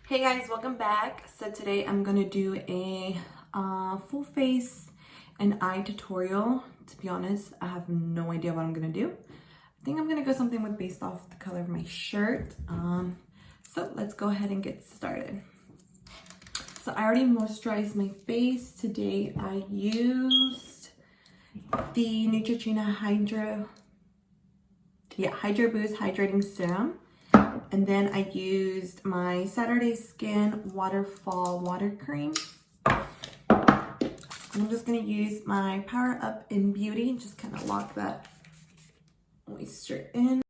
Hey guys, welcome back. So today I'm gonna do a full face and eye tutorial. To be honest, I have no idea what I'm gonna do. I think I'm gonna go something with based off the color of my shirt. So let's go ahead and get started. So I already moisturized my face. Today I used the Neutrogena Hydro Boost Hydrating Serum. And then I used my Saturday Skin Waterfall Water Cream. I'm just going to use my Power Up in Beauty and just kind of lock that moisture in.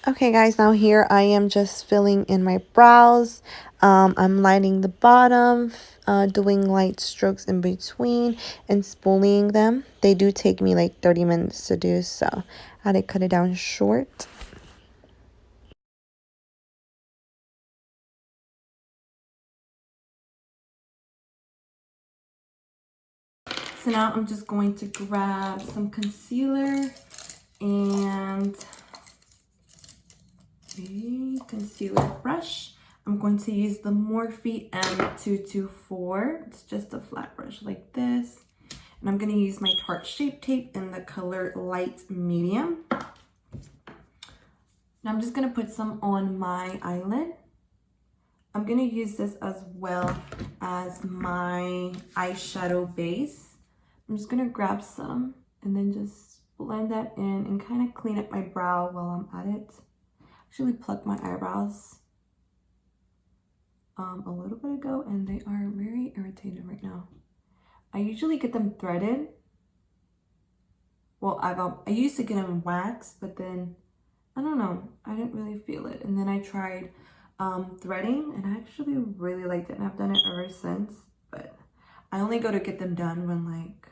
Okay guys, now here I am just filling in my brows. I'm lining the bottom, doing light strokes in between and spooling them. They do take me like 30 minutes to do, so I had to cut it down short. So now I'm just going to grab some concealer and a concealer brush. I'm going to use the Morphe M224. It's just a flat brush like this. And I'm going to use my Tarte Shape Tape in the color Light Medium. Now I'm just going to put some on my eyelid. I'm going to use this as well as my eyeshadow base. I'm just going to grab some and then just blend that in and kind of clean up my brow while I'm at it. Actually plucked my eyebrows a little bit ago and they are very irritated right now. I usually get them threaded. Well, I used to get them waxed, but then I don't know, I didn't really feel it. And then I tried threading and I actually really liked it and I've done it ever since. But I only go to get them done when like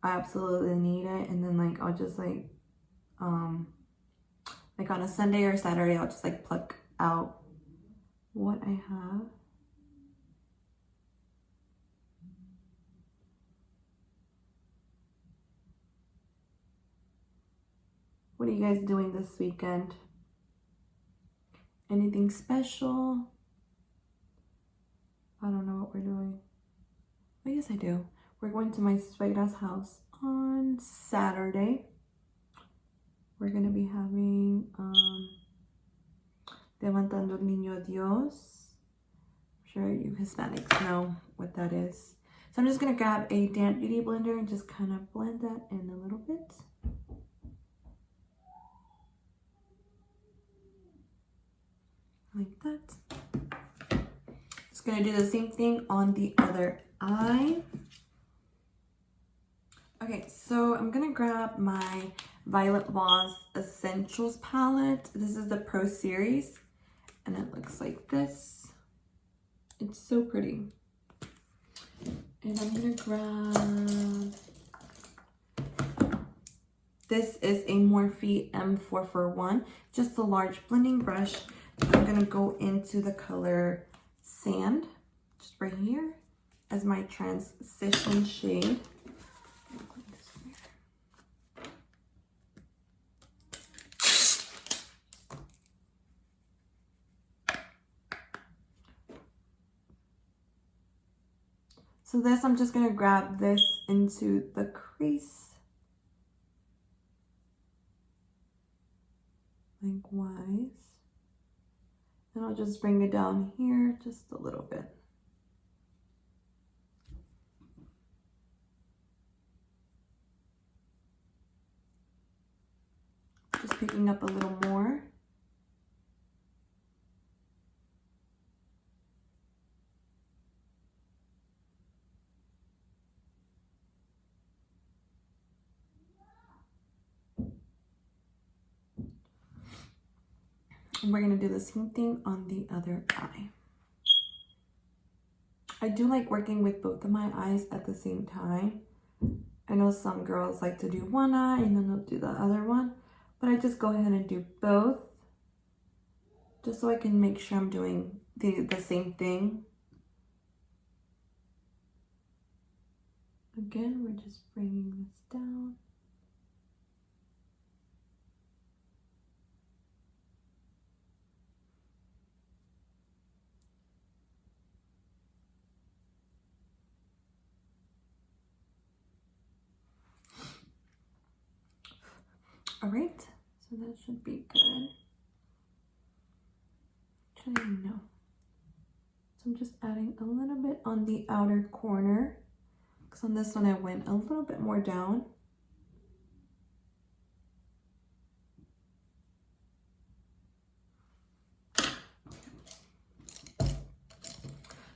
I absolutely need it, and then like I'll just like on a Sunday or Saturday I'll just like pluck out what I have. What are you guys doing this weekend? Anything special? I don't know what we're doing. Oh, yes, I do. We're going to my suegra's house on Saturday. We're going to be having Levantando el Niño Dios. I'm sure you Hispanics know what that is. So I'm just going to grab a damp beauty blender and just kind of blend that in a little bit. Like that. Just going to do the same thing on the other eye. Okay, so I'm going to grab my Violet Voss Essentials palette. This is the Pro Series and it looks like this. It's so pretty. And I'm going to grab, this is a Morphe M441, just a large blending brush. I'm going to go into the color Sand, just right here as my transition shade. So this, I'm just going to grab this into the crease, lengthwise. And I'll just bring it down here just a little bit. Just picking up a little more. And we're going to do the same thing on the other eye. I do like working with both of my eyes at the same time. I know some girls like to do one eye and then they'll do the other one. but I just go ahead and do both just so I can make sure I'm doing the same thing. Again, we're just bringing this down. All right, so that should be good. Actually, no. So I'm just adding a little bit on the outer corner, because on this one I went a little bit more down.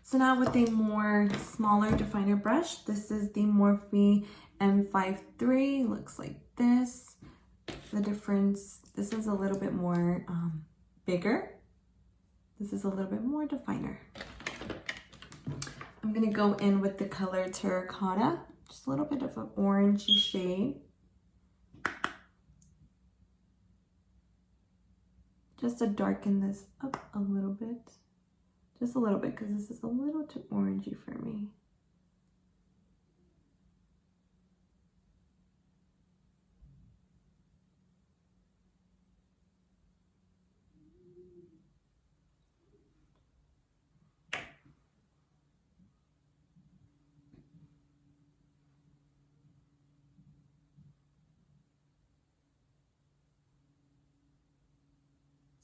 So now with a more smaller definer brush, this is the Morphe M53, looks like this. The difference, this is a little bit more bigger. This is a little bit more definer. I'm gonna go in with the color Terracotta, just a little bit of an orangey shade. Just to darken this up a little bit. Just a little bit, because this is a little too orangey for me.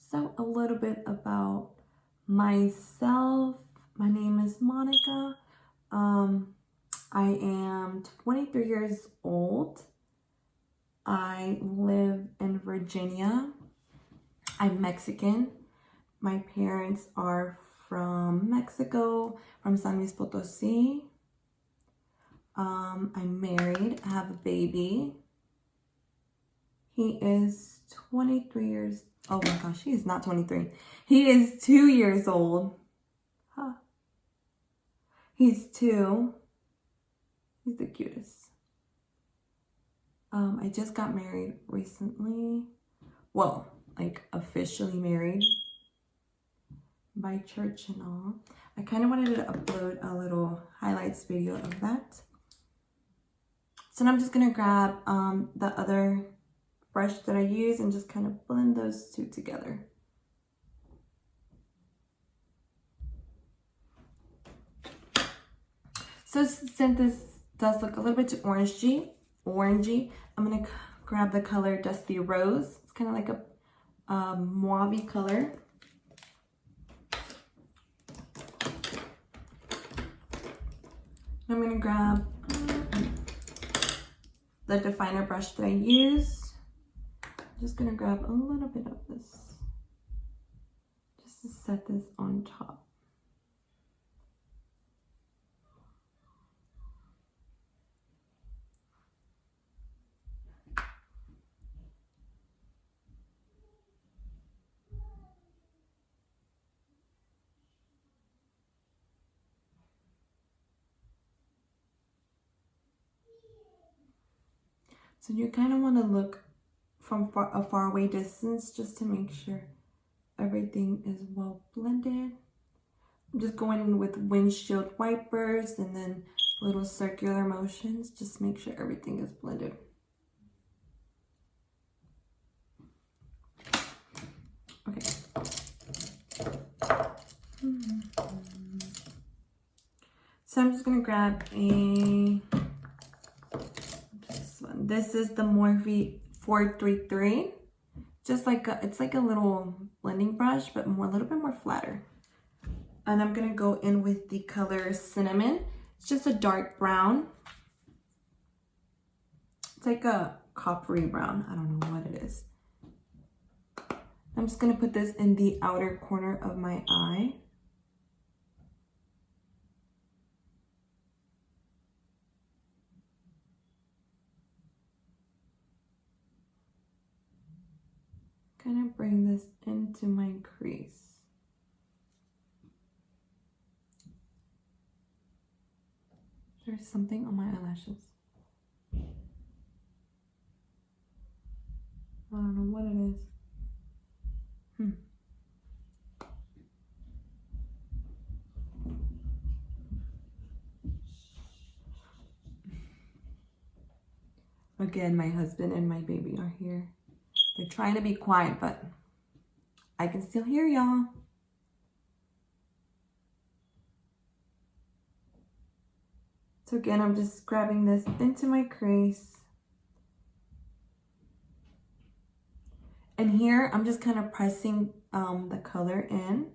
So a little bit about myself. My name is Monica. I am 23 years old. I live in Virginia. I'm Mexican. My parents are from Mexico, from San Luis Potosí. I'm married. I have a baby. He is 23 years. Oh my gosh, he is not 23. He is 2 years old. Huh. He's 2. He's the cutest. I just got married recently. Well, like officially married by church and all. I kind of wanted to upload a little highlights video of that. So now I'm just gonna grab the other brush that I use and just kind of blend those two together. So since this does look a little bit too orangey, I'm gonna grab the color Dusty Rose. It's kind of like a mauve color. I'm gonna grab the definer brush that I use. I'm just gonna grab a little bit of this just to set this on top. So you kind of want to look from a far away distance just to make sure everything is well blended. I'm just going in with windshield wipers and then little circular motions. Just make sure everything is blended. Okay. So I'm just going to grab this is the Morphe 433. Just like it's like a little blending brush, but a little bit more flatter. And I'm gonna go in with the color Cinnamon. It's just a dark brown. It's like a coppery brown. I don't know what it is. I'm just gonna put this in the outer corner of my eye. Kind of bring this into my crease. There's something on my eyelashes. I don't know what it is. Again, my husband and my baby are here. They're trying to be quiet, but I can still hear y'all. So again, I'm just grabbing this into my crease. And here, I'm just kind of pressing the color in,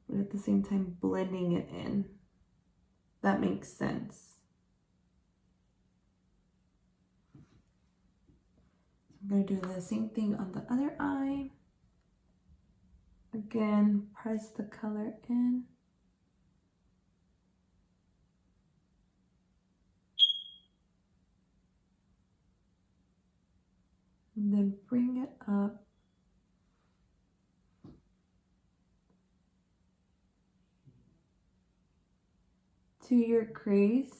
but at the same time, blending it in. That makes sense. I'm going to do the same thing on the other eye. Again, press the color in. And then bring it up to your crease.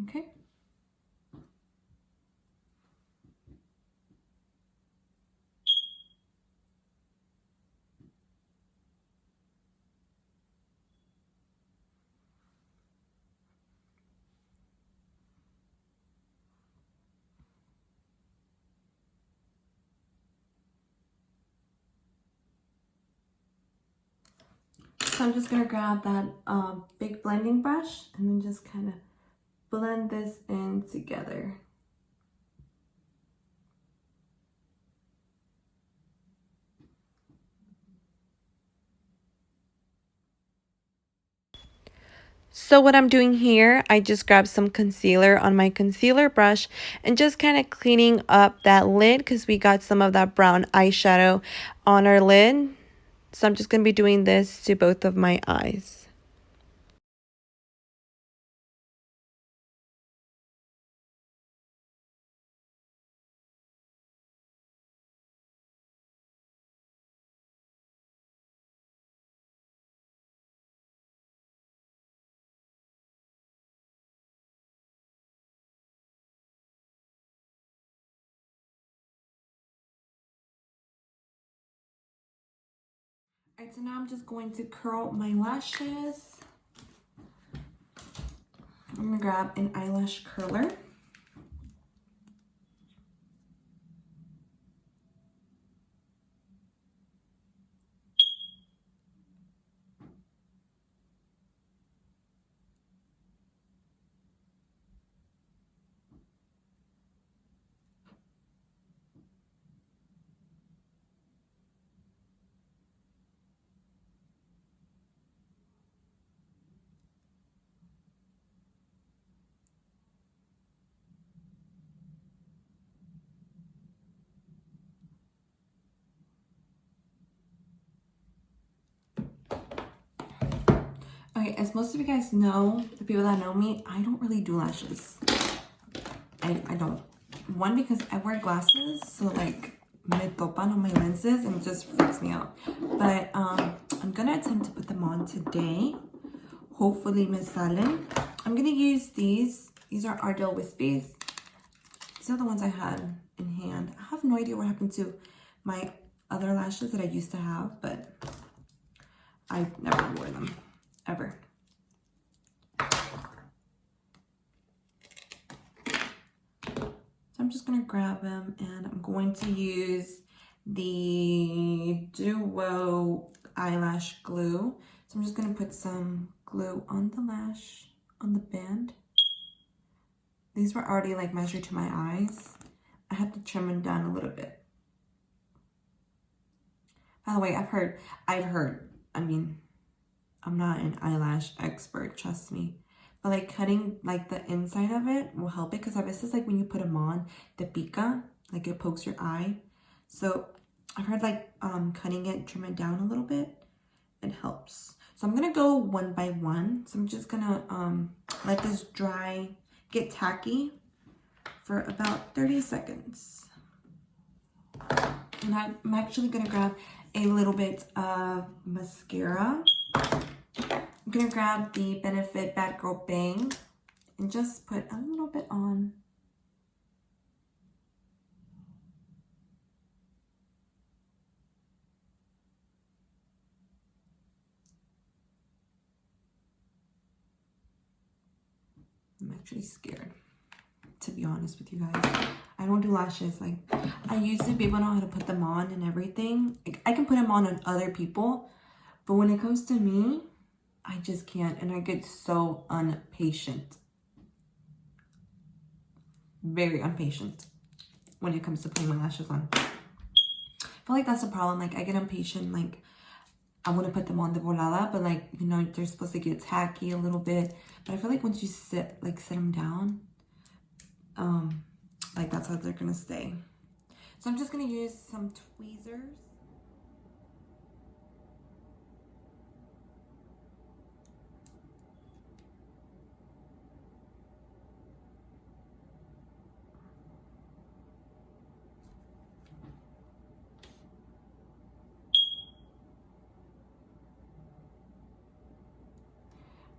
Okay. So I'm just going to grab that big blending brush and then just kind of blend this in together. So what I'm doing here, I just grabbed some concealer on my concealer brush and just kind of cleaning up that lid because we got some of that brown eyeshadow on our lid. So I'm just going to be doing this to both of my eyes. Alright, so now I'm just going to curl my lashes. I'm going to grab an eyelash curler. Okay, as most of you guys know, the people that know me, I don't really do lashes. I don't. One, because I wear glasses, so like me topan on my lenses and it just freaks me out. But I'm gonna attempt to put them on today. Hopefully me salen. I'm gonna use these. These are Ardell Wispies. These are the ones I had in hand. I have no idea what happened to my other lashes that I used to have, but I never wore them, ever. I'm just going to grab them and I'm going to use the Duo eyelash glue. So I'm just going to put some glue on the lash, on the band. These were already like measured to my eyes. I had to trim them down a little bit. By the way, I've heard, I mean, I'm not an eyelash expert, trust me. But like cutting like the inside of it will help it because a veces like when you put them on, the pica, like it pokes your eye. So I've heard like cutting it, trim it down a little bit, it helps. So I'm gonna go one by one. So I'm just gonna let this dry, get tacky for about 30 seconds. And I'm actually gonna grab a little bit of mascara. I'm gonna grab the Benefit Bad Girl Bang and just put a little bit on. I'm actually scared, to be honest with you guys. I don't do lashes. Like, I used to be able to know how to put them on and everything. Like, I can put them on other people, but when it comes to me, I just can't, and I get so impatient. Very impatient when it comes to putting my lashes on. I feel like that's the problem. Like, I get impatient. Like, I want to put them on the volada, but like, you know, they're supposed to get tacky a little bit. But I feel like once you sit them down, like that's how they're gonna stay. So I'm just gonna use some tweezers.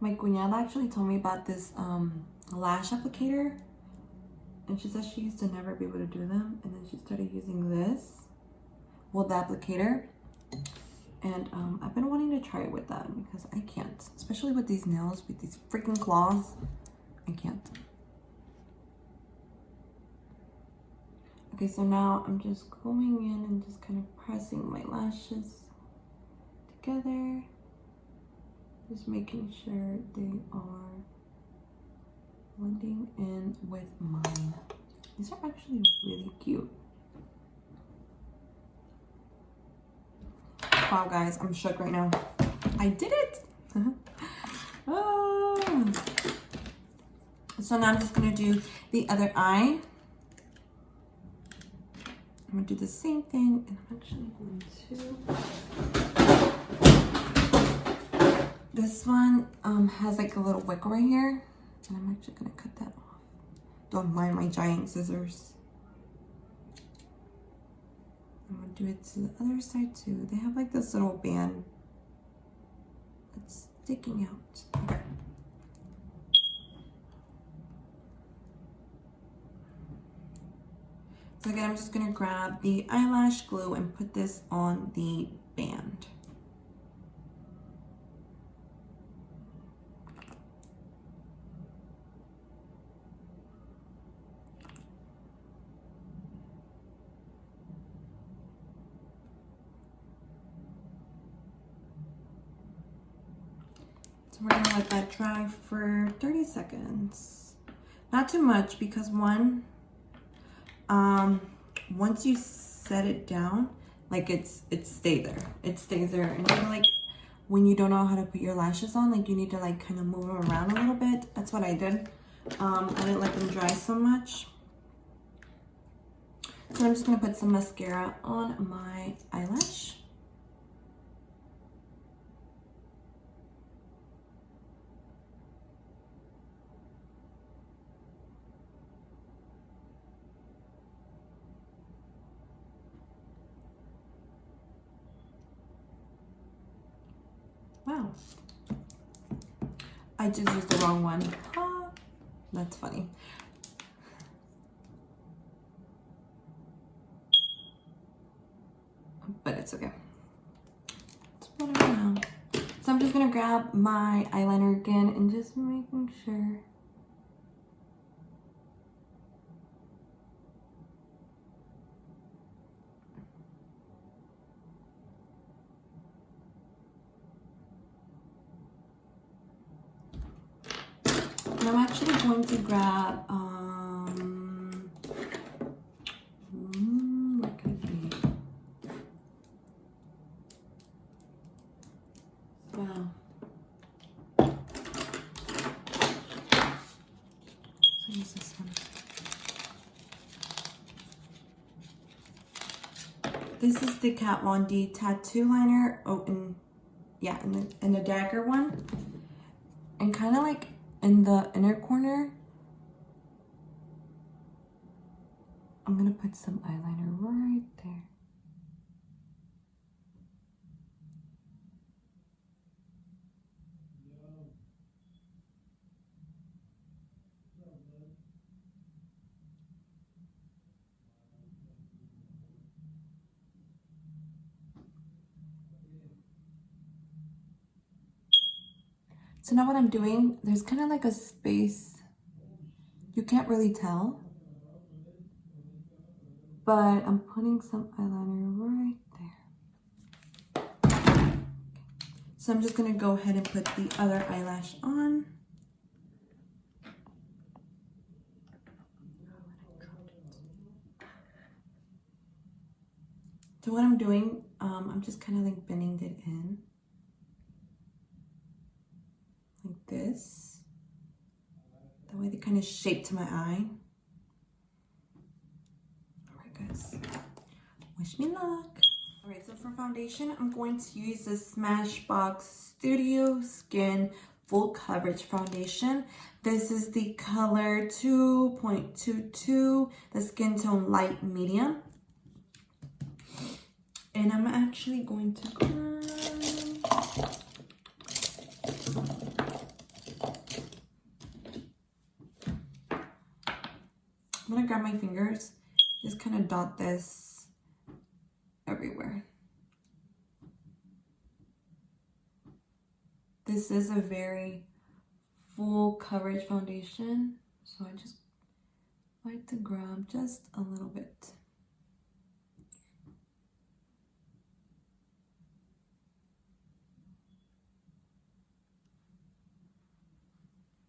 My cuñada actually told me about this lash applicator, and she said she used to never be able to do them, and then she started using this, well, the applicator, and I've been wanting to try it with that because I can't, especially with these nails, with these freaking claws. I can't. Okay, so now I'm just going in and just kind of pressing my lashes together. Just making sure they are blending in with mine. These are actually really cute. Wow, guys, I'm shook right now. I did it! Oh. So now I'm just gonna do the other eye. I'm gonna do the same thing, and I'm actually going to... This one has like a little wick right here, and I'm actually gonna cut that off. Don't mind my giant scissors. I'm gonna do it to the other side too. They have like this little band that's sticking out. Okay. So again, I'm just gonna grab the eyelash glue and put this on the band. We're gonna let that dry for 30 seconds. Not too much, because one, once you set it down, like it stays there. It stays there. And I feel like when you don't know how to put your lashes on, like you need to like kind of move them around a little bit. That's what I did. I didn't let them dry so much. So I'm just gonna put some mascara on my eyelash. Wow. I just used the wrong one. Ah, that's funny. But it's okay. It's whatever now. So I'm just gonna grab my eyeliner again and just making sure. And I'm actually going to grab, what could it be? Wow. So use this one. This is the Kat Von D Tattoo Liner Open yeah, in the dagger one, and kind of like in the inner corner, I'm gonna put some eyeliner right there. So now what I'm doing, there's kind of like a space. You can't really tell, but I'm putting some eyeliner right there. So I'm just gonna go ahead and put the other eyelash on. So what I'm doing, I'm just kind of like bending it in like this. That way they kind of shape to my eye. All right, guys, wish me luck. All right, so for foundation, I'm going to use the Smashbox Studio Skin Full Coverage Foundation. This is the color 2.22, the skin tone light medium. And I'm actually going to grab, I'm gonna grab my fingers, just kind of dot this everywhere. This is a very full coverage foundation, so I just like to grab just a little bit.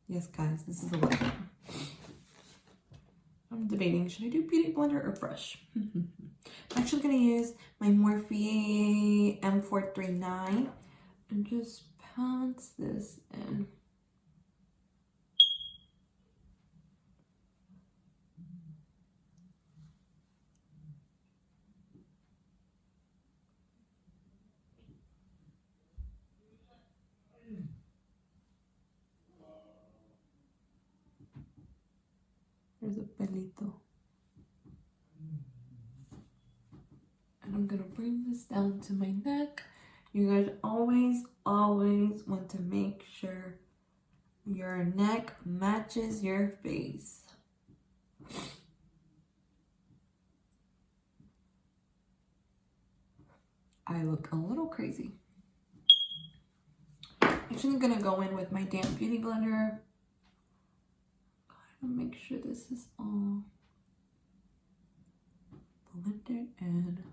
Yes, guys, this is a lot. I'm debating, should I do beauty blender or brush? I'm actually gonna use my Morphe M439 and just pounce this in. There's a pelito. And I'm gonna bring this down to my neck. You guys always want to make sure your neck matches your face. I look a little crazy. Actually, I'm gonna go in with my damp beauty blender. Gotta make sure this is all blended in.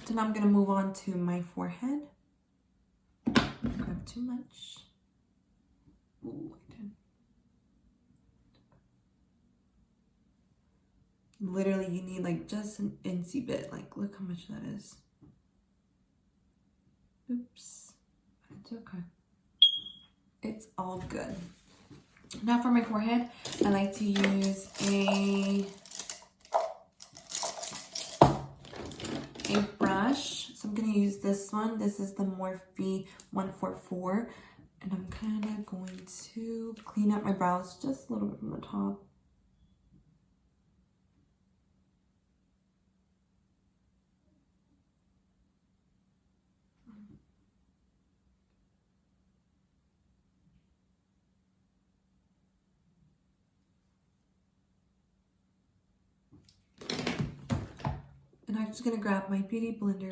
So now I'm gonna move on to my forehead. Grab too much. Ooh, I did. Literally, you need like just an incy bit. Like, look how much that is. Oops. It's okay. It's all good. Now for my forehead, I like to use a brush. So I'm going to use this one. This is the Morphe 144. And I'm kind of going to clean up my brows just a little bit from the top. And I'm just going to grab my beauty blender.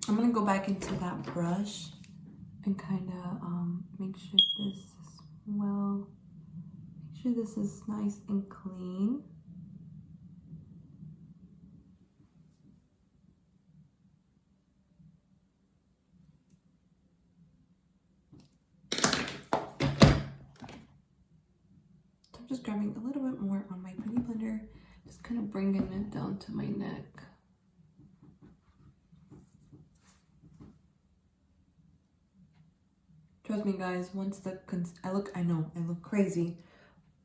I'm going to go back into that brush and kind of make sure this is well, make sure this is nice and clean. I'm just grabbing a little bit more on my beauty blender, just kind of bringing it down to my neck. Trust me guys, once I know I look crazy,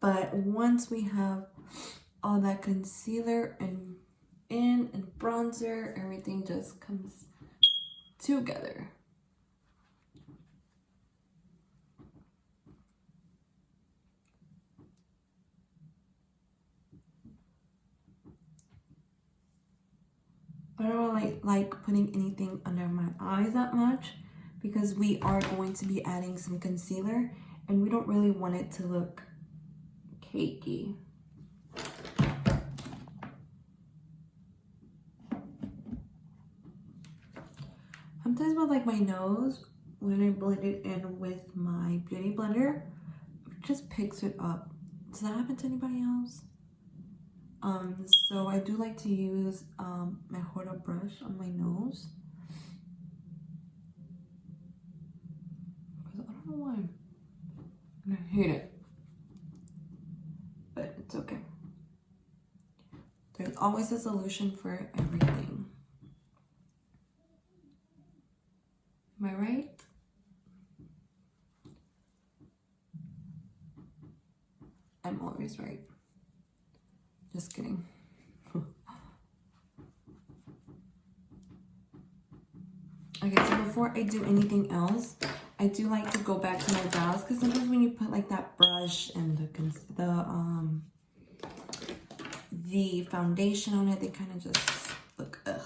but once we have all that concealer and bronzer, everything just comes together. I don't really like putting anything under my eyes that much because we are going to be adding some concealer and we don't really want it to look cakey. Sometimes with like my nose, when I blend it in with my beauty blender, it just picks it up. Does that happen to anybody else? So I do like to use my Huda brush on my nose. Because I don't know why. I hate it. But it's okay. There's always a solution for everything. Am I right? I'm always right. Just kidding. Okay, so before I do anything else, I do like to go back to my brows because sometimes when you put like that brush and the foundation on it, they kind of just look ugh.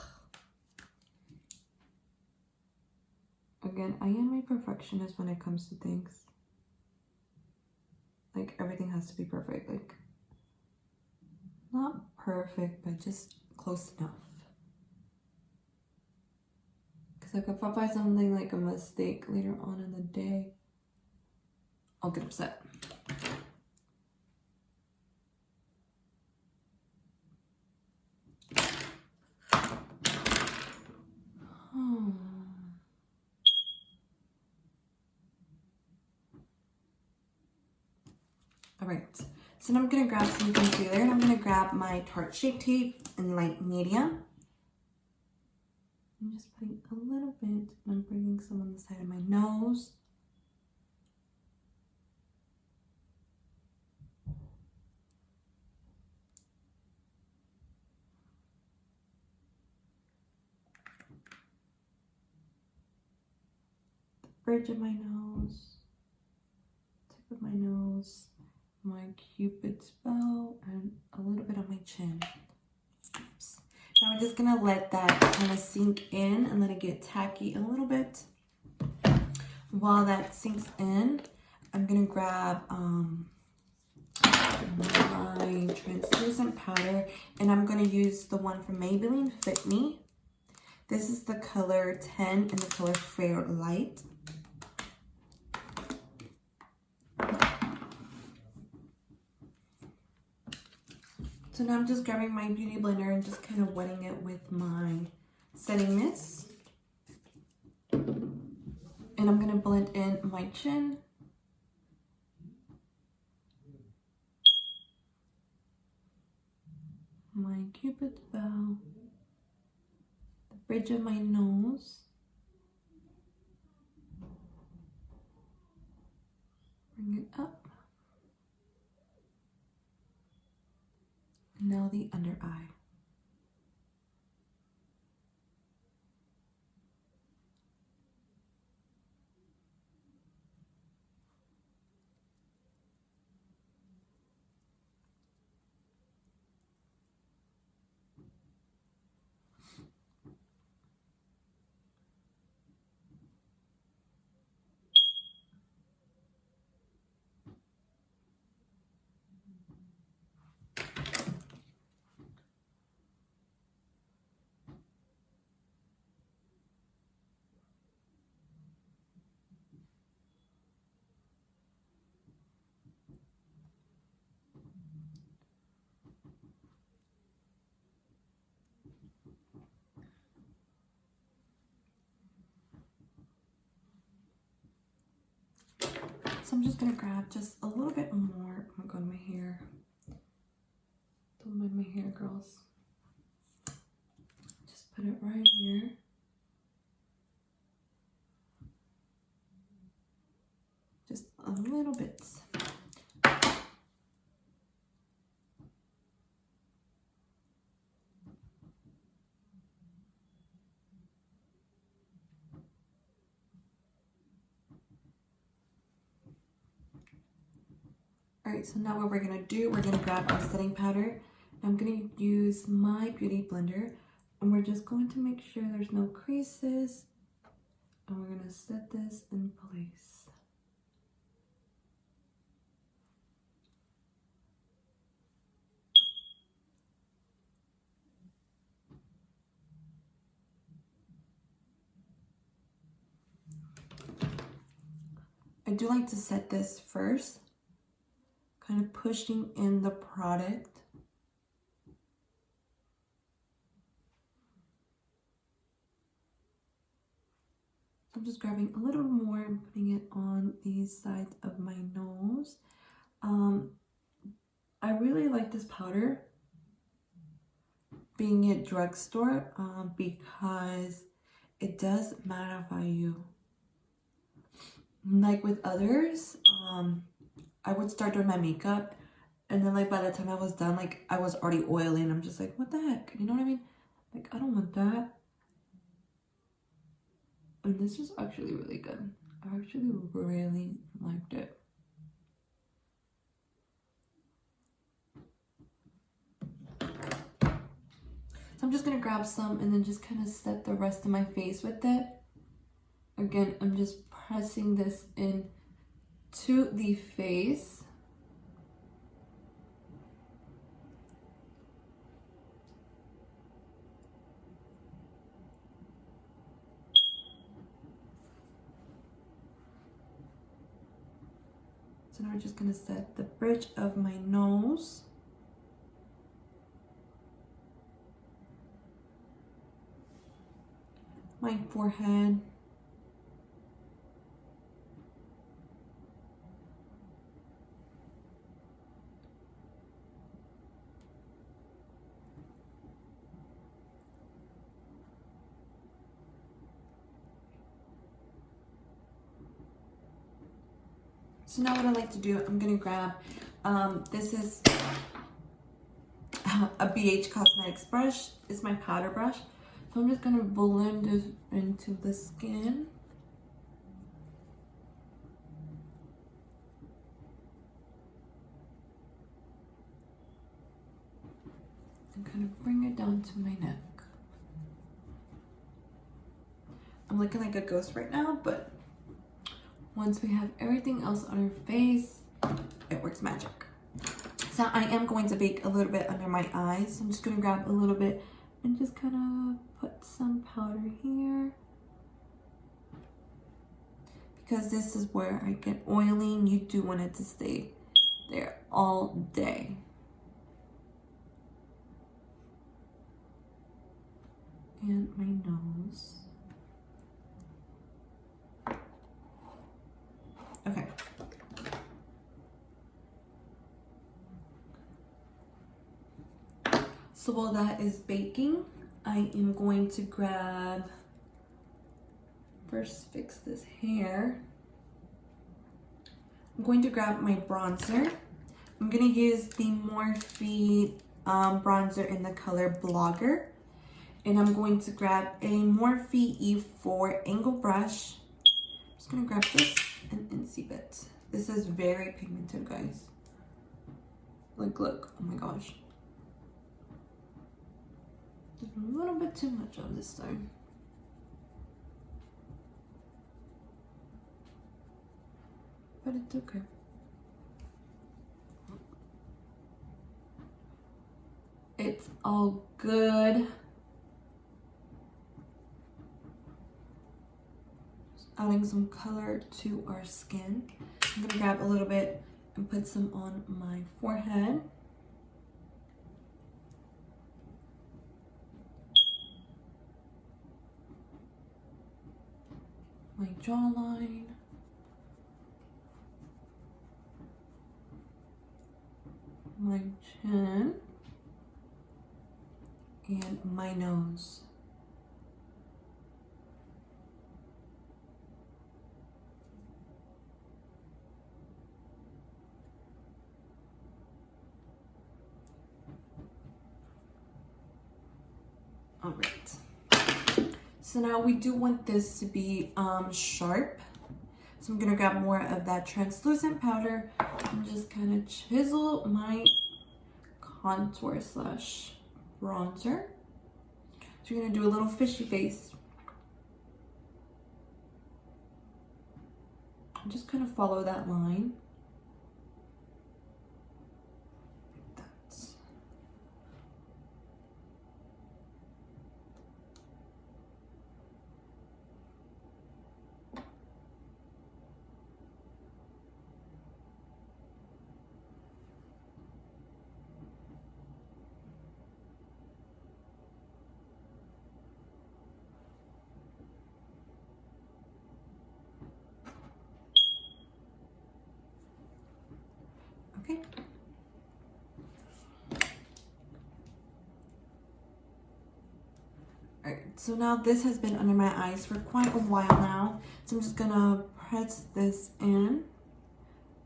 Again, I am a perfectionist when it comes to things. Like everything has to be perfect. Like not perfect, but just close enough. Because like if I find something like a mistake later on in the day, I'll get upset. All right, so now I'm gonna grab some concealer and I'm gonna grab my Tarte Shape Tape in light medium. I'm just putting a little bit, and I'm bringing some on the side of my nose. The bridge of my nose, tip of my nose, my Cupid's bow, and a little bit on my chin. Oops. Now I'm just gonna let that kind of sink in and let it get tacky a little bit. While that sinks in, I'm gonna grab my translucent powder, and I'm gonna use the one from Maybelline Fit Me. This is the color 10 and the color Fair Light. So now I'm just grabbing my beauty blender and just kind of wetting it with my setting mist. And I'm gonna blend in my chin, my Cupid's bow, the bridge of my nose, bring it up, and now the under eye. So I'm just gonna grab just a little bit more. Oh my god, my hair. Don't mind my hair, girls. Just put it right here. Just a little bit. Alright, so now what we're gonna do, we're gonna grab our setting powder. I'm gonna use my beauty blender, and we're just going to make sure there's no creases, and we're gonna set this in place. I do like to set this first, kind of pushing in the product. I'm just grabbing a little more and putting it on the sides of my nose. I really like this powder being at drugstore because it does mattify you. Like with others, I would start doing my makeup, and then like by the time I was done, like I was already oily, and I'm just like, what the heck? You know what I mean? Like, I don't want that. And this is actually really good. I actually really liked it. So I'm just gonna grab some and then just kind of set the rest of my face with it. Again, I'm just pressing this in to the face. So now we're just gonna set the bridge of my nose. My forehead. So now what I like to do, I'm gonna grab, this is a BH Cosmetics brush. It's my powder brush. So I'm just gonna blend this into the skin. And kind of bring it down to my neck. I'm looking like a ghost right now, but once we have everything else on our face, it works magic. So I am going to bake a little bit under my eyes. So I'm just gonna grab a little bit and just kind of put some powder here. Because this is where I get oily, and you do want it to stay there all day. And my nose. Okay. So while that is baking, I am going to grab, first fix this hair. I'm going to grab my bronzer. I'm going to use the Morphe bronzer in the color Blogger. And I'm going to grab a Morphe E4 angle brush. I'm just going to grab this and inseep it. This is very pigmented, guys. Like, look, oh my gosh. There's a little bit too much on this side. But it's okay. It's all good. Just adding some color to our skin. I'm gonna grab a little bit and put some on my forehead. My jawline. and my nose. All right. So now we do want this to be sharp. So I'm gonna grab more of that translucent powder and just kind of chisel my contour slash bronzer. So you're gonna do a little fishy face. Just kind of follow that line. Okay. Alright, so now this has been under my eyes for quite a while now. So I'm just gonna press this in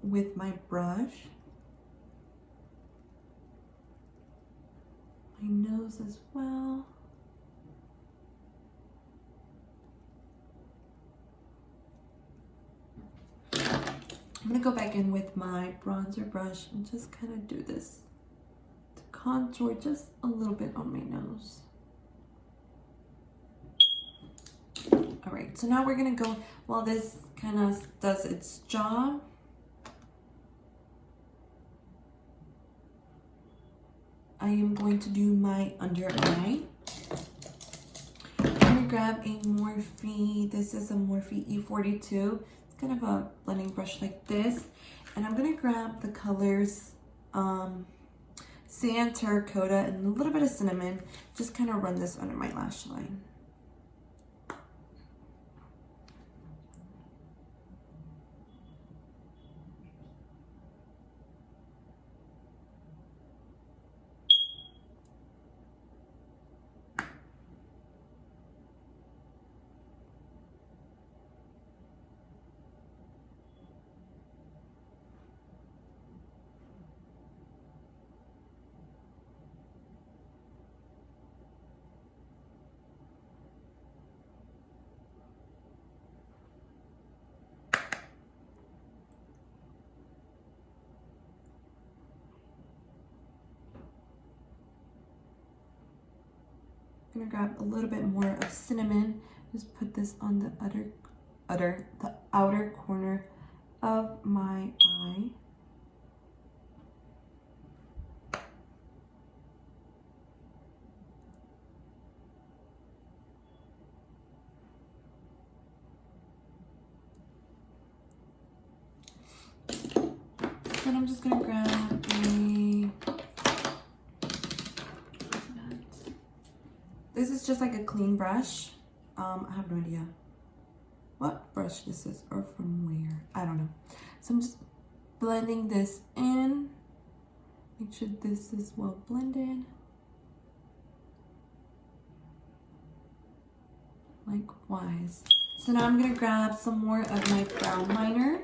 with my brush. My nose as well. I'm gonna go back in with my bronzer brush and just kind of do this to contour just a little bit on my nose. All right, so now we're gonna go, while this kind of does its job, I am going to do my under eye. I'm gonna grab a Morphe, this is a Morphe E42. It's kind of a blending brush like this. And I'm gonna grab the colors Sand, Terracotta, and a little bit of Cinnamon. Just kind of run this under my lash line. I'm gonna grab a little bit more of Cinnamon. Just put this on the outer corner of my eye. Then I'm just gonna grab this is just like a clean brush. I have no idea what brush this is or from where. I don't know. So I'm just blending this in. Make sure this is well blended. Likewise. So now I'm gonna grab some more of my brown liner.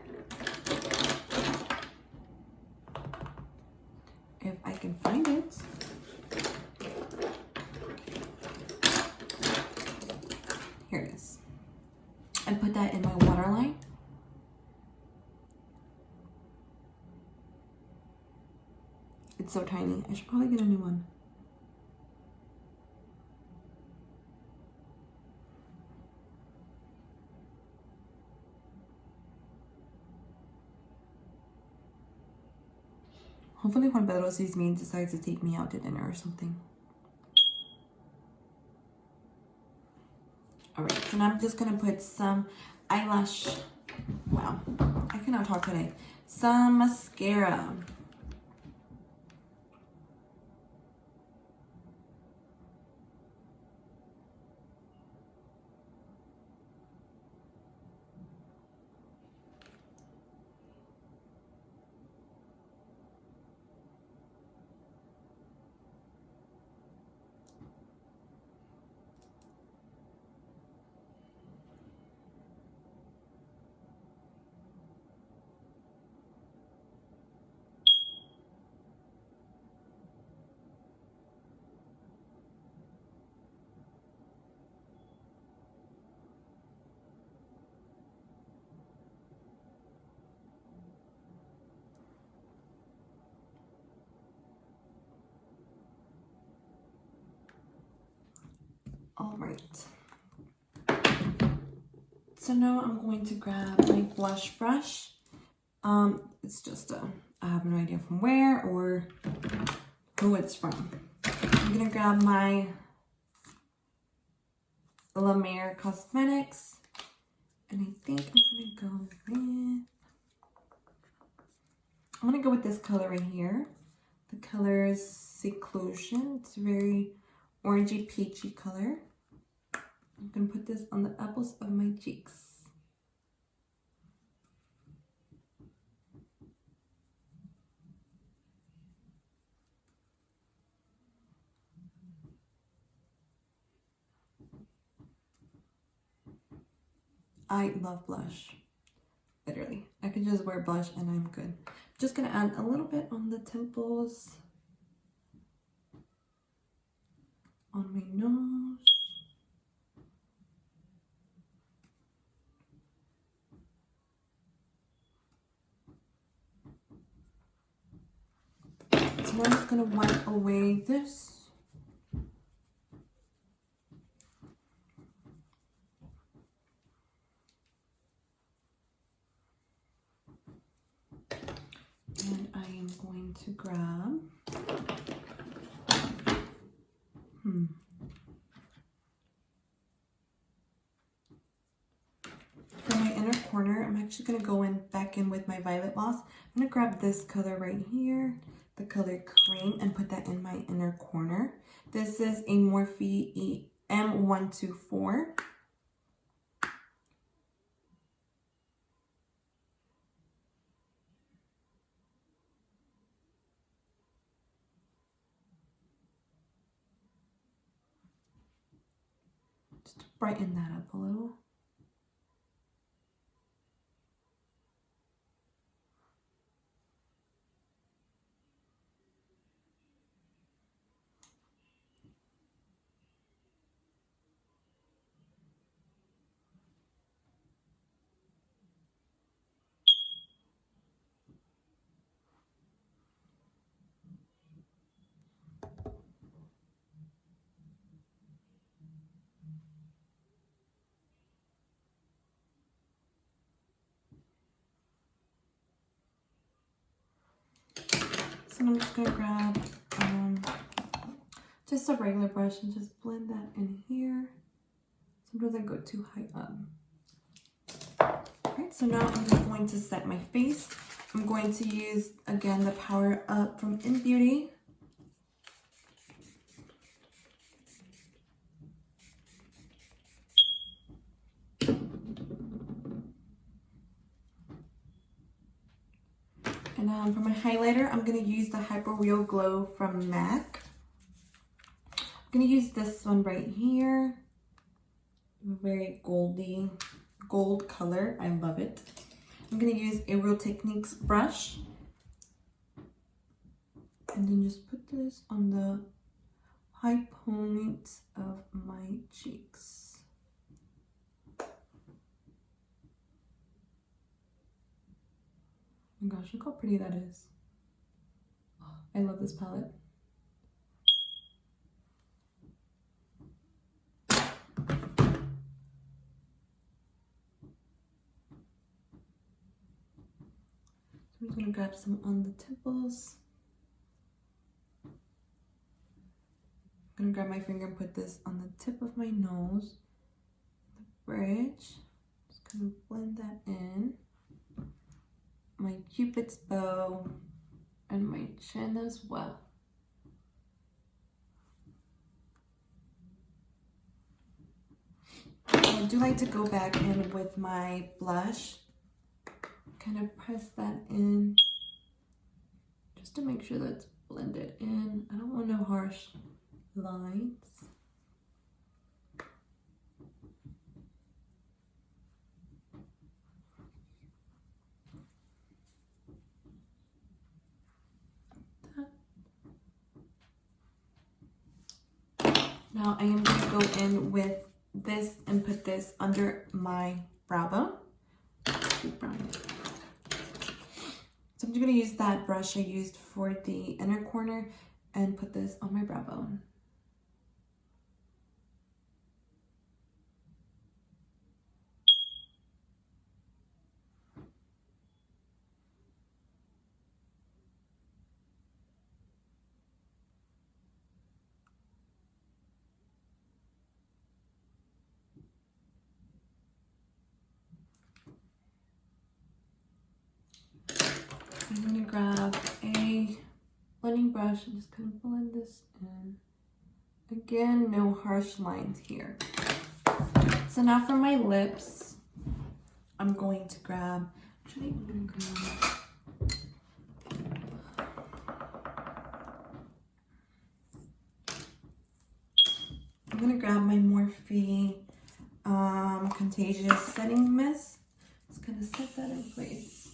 If I can find it. Here it is. And put that in my waterline. It's so tiny. I should probably get a new one. Hopefully Juan Pedro sees me and decides to take me out to dinner or something. All right, so now I'm just gonna put some eyelash, wow, I cannot talk today. Some mascara. right. So now I'm going to grab my blush brush. It's just I have no idea from where or who it's from. I'm gonna grab my La Mer Cosmetics, and I think I'm gonna go with this color right here. The color is Seclusion. It's a very orangey peachy color. I'm gonna put this on the apples of my cheeks. I love blush. Literally. I could just wear blush and I'm good. Just gonna add a little bit on the temples, on my nose. So now I'm just gonna wipe away this. And I am going to grab, for my inner corner, I'm actually going to go back in with my Violet Moss. I'm going to grab this color right here, the color Cream, and put that in my inner corner. This is a Morphe M124. Just to brighten that up a little. So I'm just gonna grab just a regular brush and just blend that in here. Sometimes I go too high up. Alright, so now I'm just going to set my face. I'm going to use, again, the Power Up from In Beauty. And for my highlighter, I'm going to use the Hyper Real Glow from MAC. I'm going to use this one right here. Very gold color. I love it. I'm going to use a Real Techniques brush. And then just put this on the high points of my cheeks. Oh my gosh, look how pretty that is. Oh, I love this palette. I'm just gonna grab some on the temples. I'm gonna grab my finger and put this on the tip of my nose, the bridge. Just gonna blend that in. My Cupid's bow and my chin as well. I do like to go back in with my blush, kind of press that in just to make sure that's blended in. I don't want no harsh lines. Now I am going to go in with this and put this under my brow bone. So I'm just going to use that brush I used for the inner corner and put this on my brow bone. I'm gonna grab a blending brush and just kind of blend this in. Again, no harsh lines here. So now for my lips, I'm going to grab, I'm gonna grab my Morphe Contagious Setting Mist. Just gonna set that in place.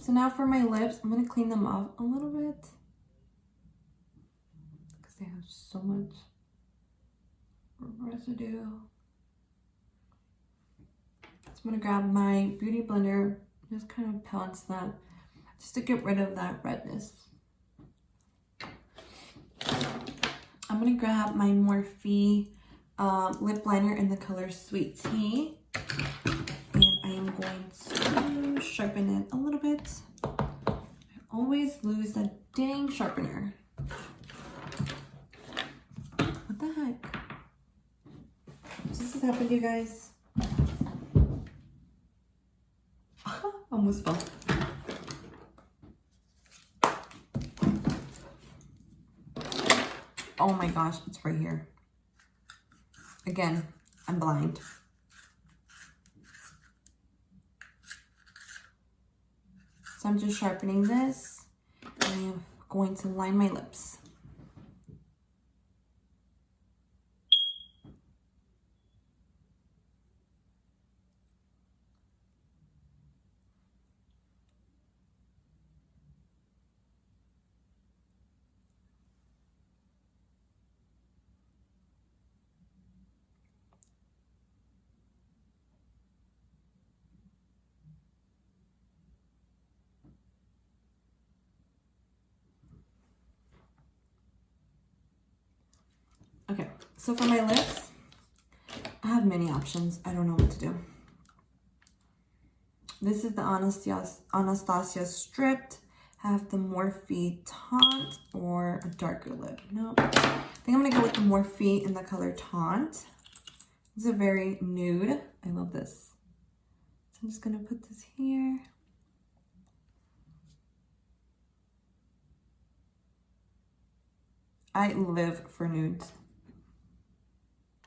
So now for my lips, I'm gonna clean them off a little bit because they have so much residue. So I'm gonna grab my beauty blender, just kind of balance that, just to get rid of that redness. I'm gonna grab my Morphe lip liner in the color Sweet Tea, and I am going to sharpen it a little bit. I always lose that dang sharpener. What the heck? Does this happen to you guys? Almost fell. Oh my gosh, it's right here. Again, I'm blind. So I'm just sharpening this, and I am going to line my lips. Okay, so for my lips, I have many options. I don't know what to do. This is the Anastasia Stripped. I have the Morphe Taunt or a darker lip. No, I think I'm gonna go with the Morphe in the color Taunt. This is a very nude. I love this. So I'm just gonna put this here. I live for nudes.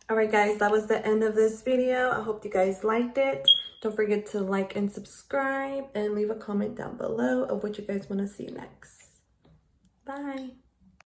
Alright guys, that was the end of this video. I hope you guys liked it. Don't forget to like and subscribe and leave a comment down below of what you guys want to see next. Bye.